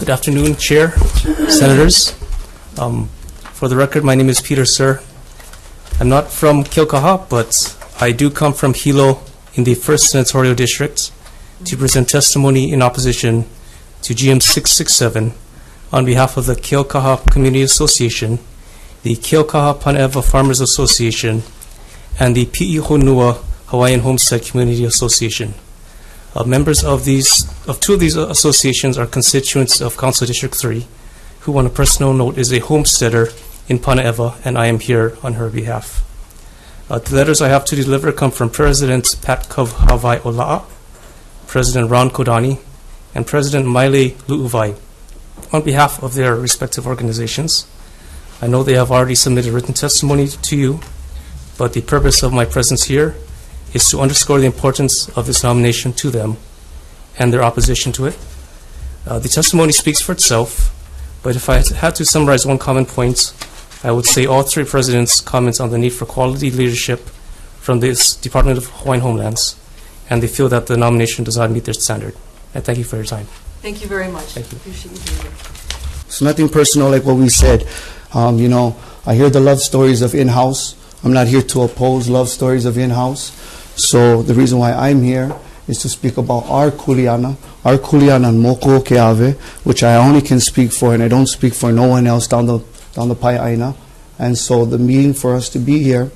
Good afternoon, Chair, Senators. For the record, my name is Peter Sir. I'm not from Kilkaha, but I do come from Hilo in the 1st Senatorial District to present testimony in opposition to GM 667 on behalf of the Kilkaha Community Association, the Kilkaha Paneva Farmers Association, and the Pi'i Honua Hawaiian Homestead Community Association. Members of two of these associations are constituents of Council District 3, who on a personal note is a homesteader in Paneva, and I am here on her behalf. The letters I have to deliver come from President Pat Kov Hawaii Ola'a, President Ron Kodani, and President Maile Lu'uvai on behalf of their respective organizations. I know they have already submitted written testimony to you, but the purpose of my presence here is to underscore the importance of this nomination to them and their opposition to it. The testimony speaks for itself, but if I had to summarize one common point, I would say all three presidents' comments on the need for quality leadership from this Department of Hawaiian Homelands, and they feel that the nomination does not meet their standard. And thank you for your time. Thank you very much. Thank you. Appreciate you being here. It's nothing personal like what we said. I hear the love stories of in-house. I'm not here to oppose love stories of in-house. So the reason why I'm here is to speak about our kuleana moko ke'awe, which I only can speak for, and I don't speak for no one else down the Pai'aina. And so the meeting for us to be here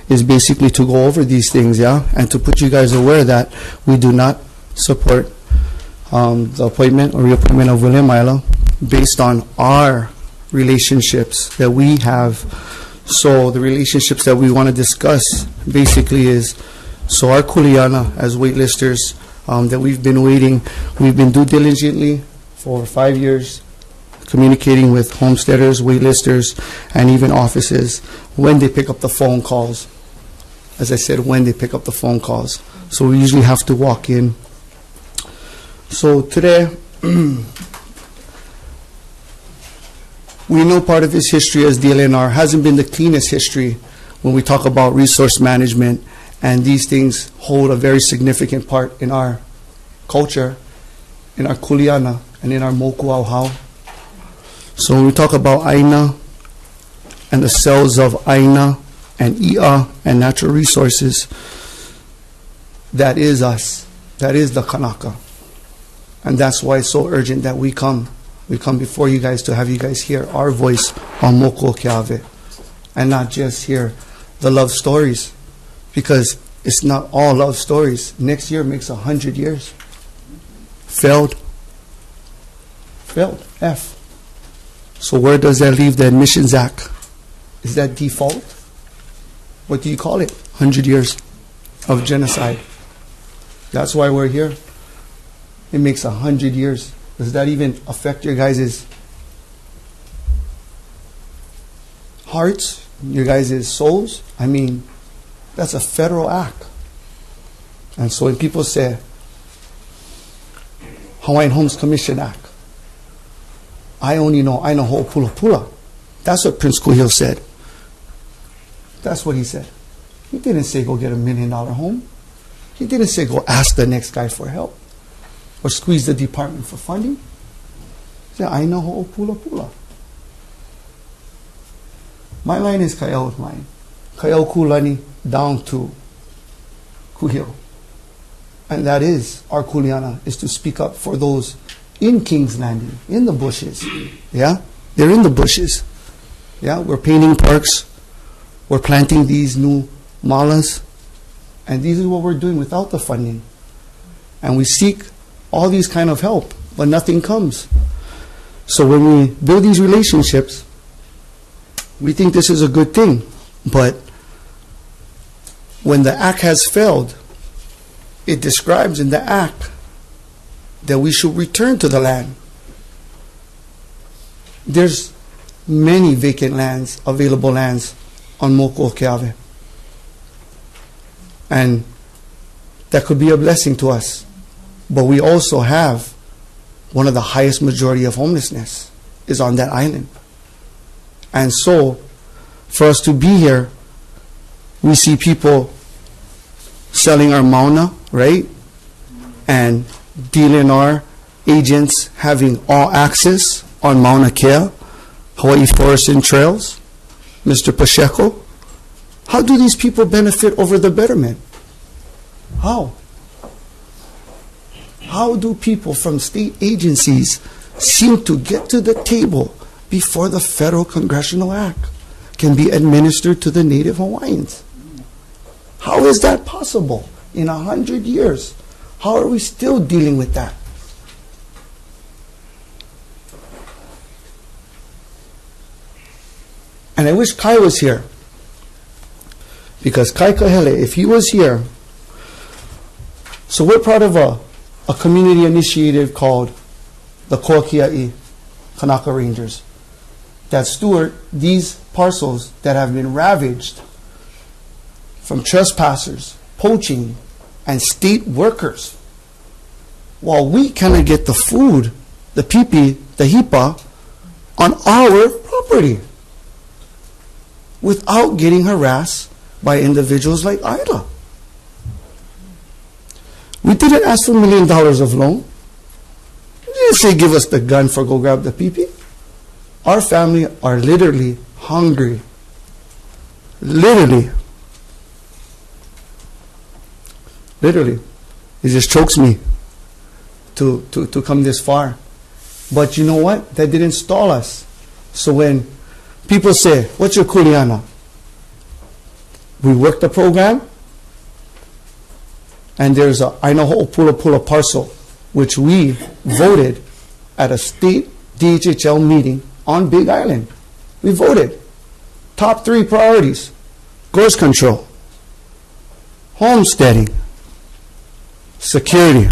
is basically to go over these things, and to put you guys aware that we do not support the appointment or reappointment of William Aila based on our relationships that we have. So the relationships that we want to discuss basically is, so our kuleana as waitlisters that we've been due diligently for 5 years, communicating with homesteaders, waitlisters, and even offices when they pick up the phone calls. As I said, when they pick up the phone calls. So we usually have to walk in. So today, we know part of his history as DLNR hasn't been the cleanest history when we talk about resource management, and these things hold a very significant part in our culture, in our kuleana, and in our moku auhau. So when we talk about Aina and the cells of Aina and Ia and natural resources, that is us. That is the Kanaka. And that's why it's so urgent that we come. We come before you guys to have you guys hear our voice on Moko Ke'awe, and not just hear the love stories, because it's not all love stories. Next year makes 100 years. Failed. F. So where does that leave the Admissions Act? Is that default? What do you call it? 100 years of genocide. That's why we're here. It makes 100 years. Does that even affect your guys' hearts, your guys' souls? I mean, that's a federal act. And so when people say Hawaiian Homes Commission Act, I know ho'opula. That's what Prince Kuhil said. That's what he said. He didn't say go get $1 million home. He didn't say go ask the next guy for help or squeeze the department for funding. He said, I know ho'opula. My line is Kaiau's line. Kaiau Kulani down to Kuhil. And that is, our kuleana is to speak up for those in King's Landing, in the bushes. Yeah? They're in the bushes. Yeah? We're painting parks. We're planting these new malas. And this is what we're doing without the funding. And we seek all these kind of help, but nothing comes. So when we build these relationships, we think this is a good thing. But when the act has failed, it describes in the act that we should return to the land. There's many vacant lands, available lands on Moko Ke'awe. And that could be a blessing to us. But we also have one of the highest majority of homelessness is on that island. And so, for us to be here, we see people selling our mauna, right? And DLNR agents having all access on Mauna Kea, Hawaii Forests and Trails, Mr. Pacheco? How do these people benefit over the betterment? How? How do people from state agencies seem to get to the table before the federal congressional act can be administered to the Native Hawaiians? How is that possible in 100 years? How are we still dealing with that? And I wish Kai was here. Because Kai Kahele, if he was here, so we're part of a community initiative called the Koakia'i Kanaka Rangers that steward these parcels that have been ravaged from trespassers, poaching, and state workers. While we cannot get the food, the pipi, the hipa, on our property without getting harassed by individuals like Aila. We didn't ask for $1 million of loan. We didn't say give us the gun for go grab the pipi. Our family are literally hungry. Literally. Literally. It just chokes me to come this far. But you know what? That didn't stall us. So when people say, what's your kuleana? We work the program, and there's a Ainoho Pula parcel, which we voted at a state DHHL meeting on Big Island. We voted. Top 3 priorities: gorse control, homesteading, security.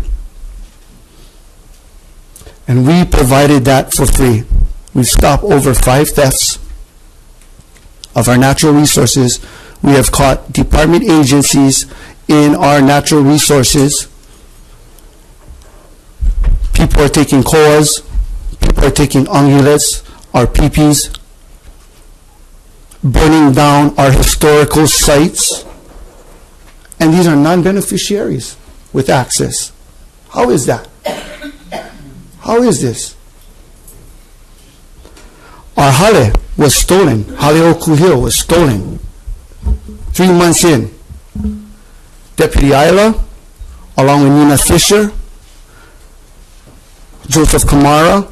And we provided that for free. We've stopped over 5 thefts of our natural resources. We have caught department agencies in our natural resources. People are taking koas, people are taking ungulates, our pipis, burning down our historical sites. And these are non-beneficiaries with access. How is that? How is this? Our hale was stolen. Hale Okuhio was stolen. 3 months in, Deputy Aila, along with Nina Fisher, Joseph Kamara,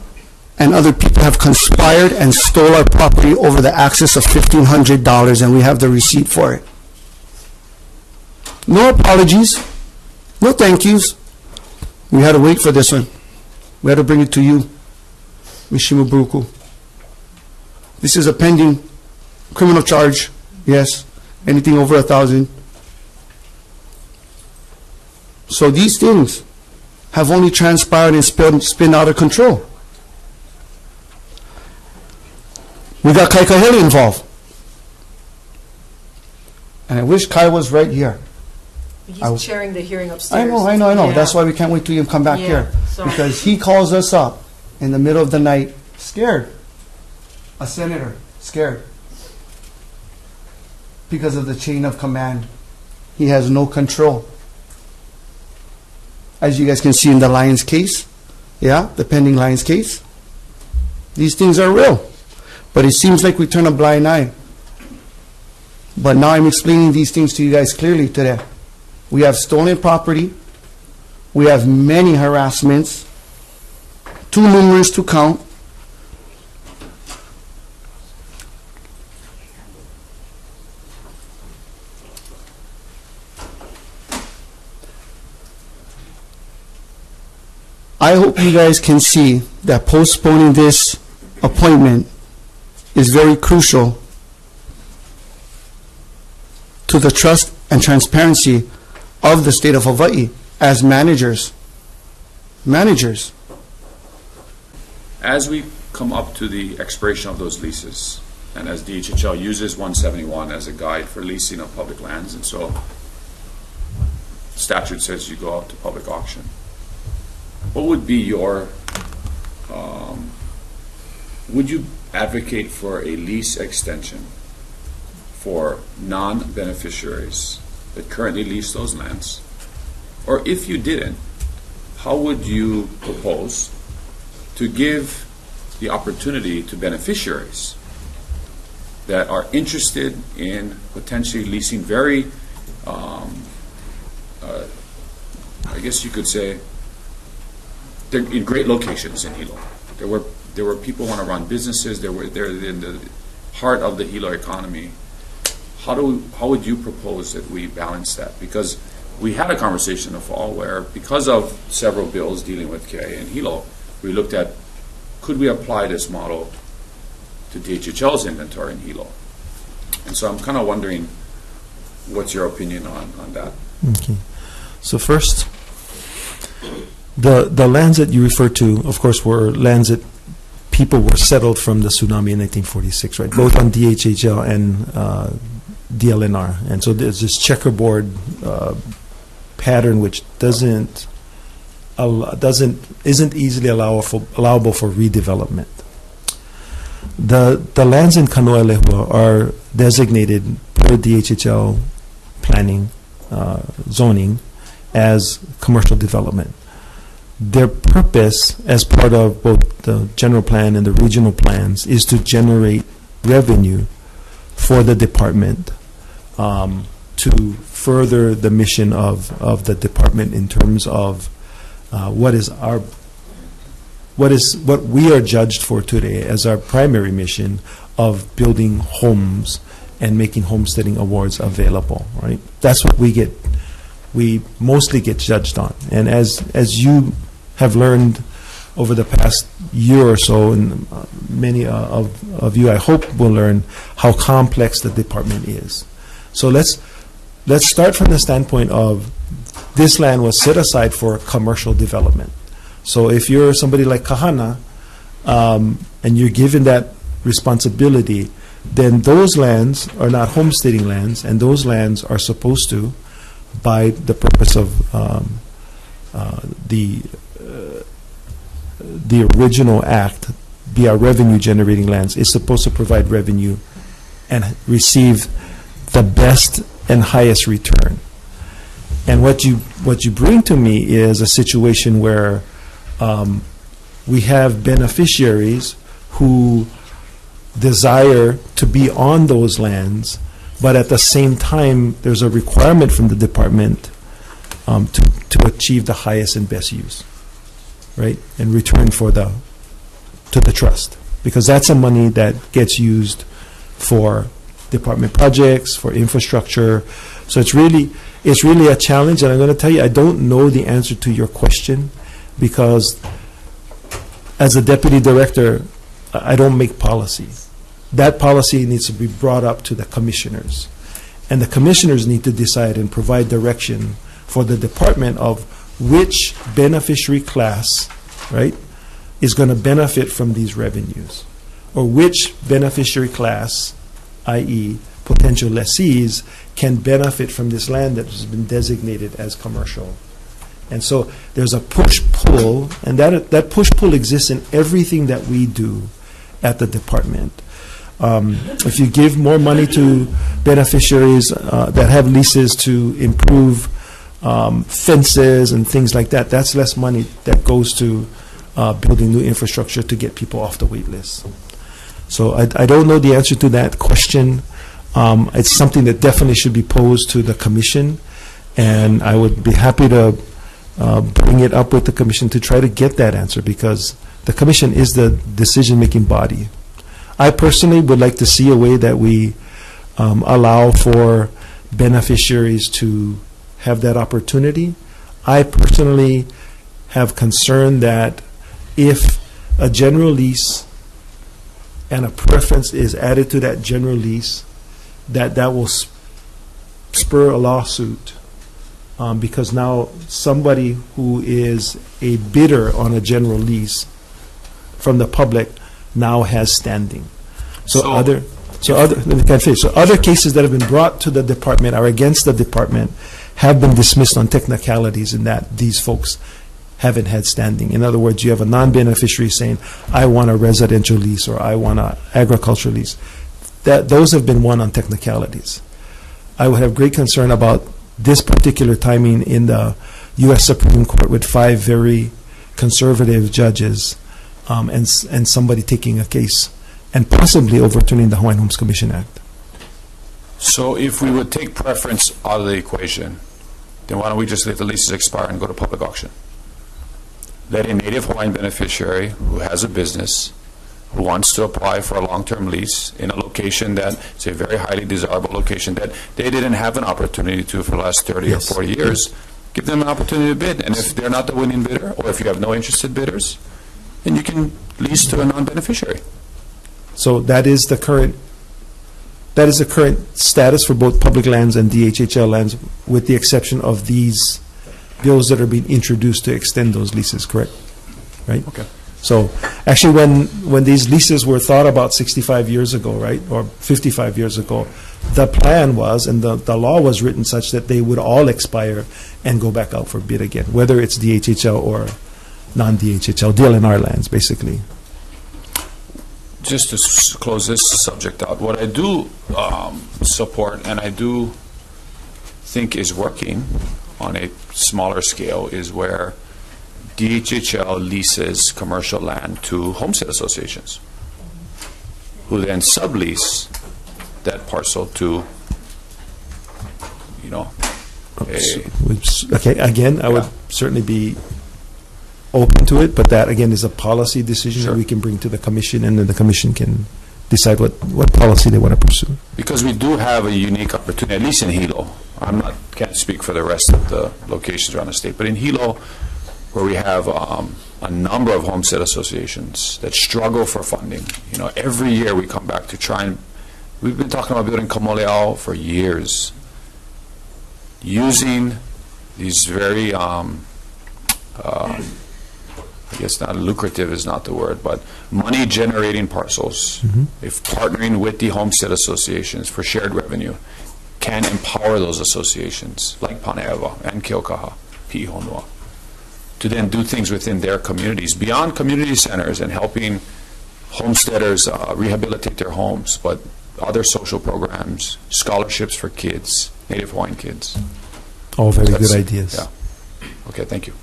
and other people have conspired and stole our property over the access of $1,500, and we have the receipt for it. No apologies, no thank yous. We had to wait for this one. We had to bring it to you, Mishimu Buruku. This is a pending criminal charge, yes. Anything over 1,000. So these things have only transpired and spin out of control. We got Kai Kahele involved. And I wish Kai was right here. He's chairing the hearing upstairs. I know. Yeah. That's why we can't wait till you come back here. Sorry. Because he calls us up in the middle of the night, scared. A senator, scared. Because of the chain of command. He has no control. As you guys can see in the Lyons case, the pending Lyons case, these things are real. But it seems like we turn a blind eye. But now I'm explaining these things to you guys clearly today. We have stolen property. We have many harassments, too numerous to count. I hope you guys can see that postponing this appointment is very crucial to the trust and transparency of the state of Hawaii as managers. Managers. As we come up to the expiration of those leases, and as DHHL uses 171 as a guide for leasing of public lands, and so statute says you go out to public auction. What would be your, would you advocate for a lease extension for non-beneficiaries that currently lease those lands? Or if you didn't, how would you propose to give the opportunity to beneficiaries that are interested in potentially leasing very, I guess you could say, they're in great locations in Hilo. There were people who want to run businesses. They're in the heart of the Hilo economy. How would you propose that we balance that? Because we had a conversation in the fall where, because of several bills dealing with KIA and Hilo, we looked at, could we apply this model to DHHL's inventory in Hilo? And so I'm kind of wondering, what's your opinion on that? Okay. So first, the lands that you refer to, of course, were lands that people were settled from the tsunami in 1946, right? Both on DHHL and DLNR. And so there's this checkerboard pattern which isn't easily allowable for redevelopment. The lands in Kanoa Lehua are designated per DHHL planning zoning as commercial development. Their purpose, as part of both the general plan and the regional plans, is to generate revenue for the department to further the mission of the department in terms of what we are judged for today as our primary mission of building homes and making homesteading awards available, right? That's what we mostly get judged on. And as you have learned over the past year or so, and many of you, I hope, will learn how complex the department is. So let's start from the standpoint of this land was set aside for commercial development. So if you're somebody like Kahana, and you're given that responsibility, then those lands are not homesteading lands, and those lands are supposed to, by the purpose of the original act, be our revenue generating lands. Is supposed to provide revenue and receive the best and highest return. And what you bring to me is a situation where we have beneficiaries who desire to be on those lands, but at the same time, there's a requirement from the department to achieve the highest and best use, right? In return to the trust, because that's the money that gets used for department projects, for infrastructure. So it's really a challenge, and I'm going to tell you, I don't know the answer to your question, because as a deputy director, I don't make policy. That policy needs to be brought up to the commissioners, and the commissioners need to decide and provide direction for the department of which beneficiary class, right, is going to benefit from these revenues, or which beneficiary class, i.e. potential lessees, can benefit from this land that has been designated as commercial. And so there's a push-pull, and that push-pull exists in everything that we do at the department. If you give more money to beneficiaries that have leases to improve fences and things like that, that's less money that goes to building new infrastructure to get people off the wait list. So I don't know the answer to that question. It's something that definitely should be posed to the commission, and I would be happy to bring it up with the commission to try to get that answer, because the commission is the decision-making body. I personally would like to see a way that we allow for beneficiaries to have that opportunity. I personally have concern that if a general lease and a preference is added to that general lease, that will spur a lawsuit, because now somebody who is a bidder on a general lease from the public now has standing. So other cases that have been brought to the department or against the department have been dismissed on technicalities in that these folks haven't had standing. In other words, you have a non-beneficiary saying, I want a residential lease or I want an agricultural lease. Those have been won on technicalities. I would have great concern about this particular timing in the U.S. Supreme Court with 5 very conservative judges, and somebody taking a case and possibly overturning the Hawaiian Homes Commission Act. So if we would take preference out of the equation, then why don't we just let the leases expire and go to public auction? Let a native Hawaiian beneficiary who has a business, who wants to apply for a long-term lease in a location that is a very highly desirable location that they didn't have an opportunity to for the last 30 Yes. or 40 years, give them an opportunity to bid. And if they're not the winning bidder, or if you have no interested bidders, then you can lease to a non-beneficiary. So that is the current status for both public lands and DHHL lands, with the exception of these bills that are being introduced to extend those leases, correct? Right? Okay. So actually, when these leases were thought about 65 years ago, right, or 55 years ago, the plan was, and the law was written such that they would all expire and go back out for bid again, whether it's DHHL or non-DHHL, DLNR lands, basically. Just to close this subject out, what I do support and I do think is working on a smaller scale is where DHHL leases commercial land to homestead associations, who then sublease that parcel to, Okay, again, I would certainly be open to it, but that, again, is a policy decision Sure. that we can bring to the commission, and then the commission can decide what policy they want to pursue. because we do have a unique opportunity, at least in Hilo. Can't speak for the rest of the locations around the state, but in Hilo, where we have a number of homestead associations that struggle for funding. Every year we come back to try and, we've been talking about building Kamoleao for years, using these very, I guess not lucrative is not the word, but money-generating parcels, if partnering with the homestead associations for shared revenue, can empower those associations, like Pane'ewa and Keokaha, Pi'ihonua, to then do things within their communities, beyond community centers and helping homesteaders rehabilitate their homes, but other social programs, scholarships for kids, Native Hawaiian kids. All very That's- good ideas. Yeah. Okay, thank you.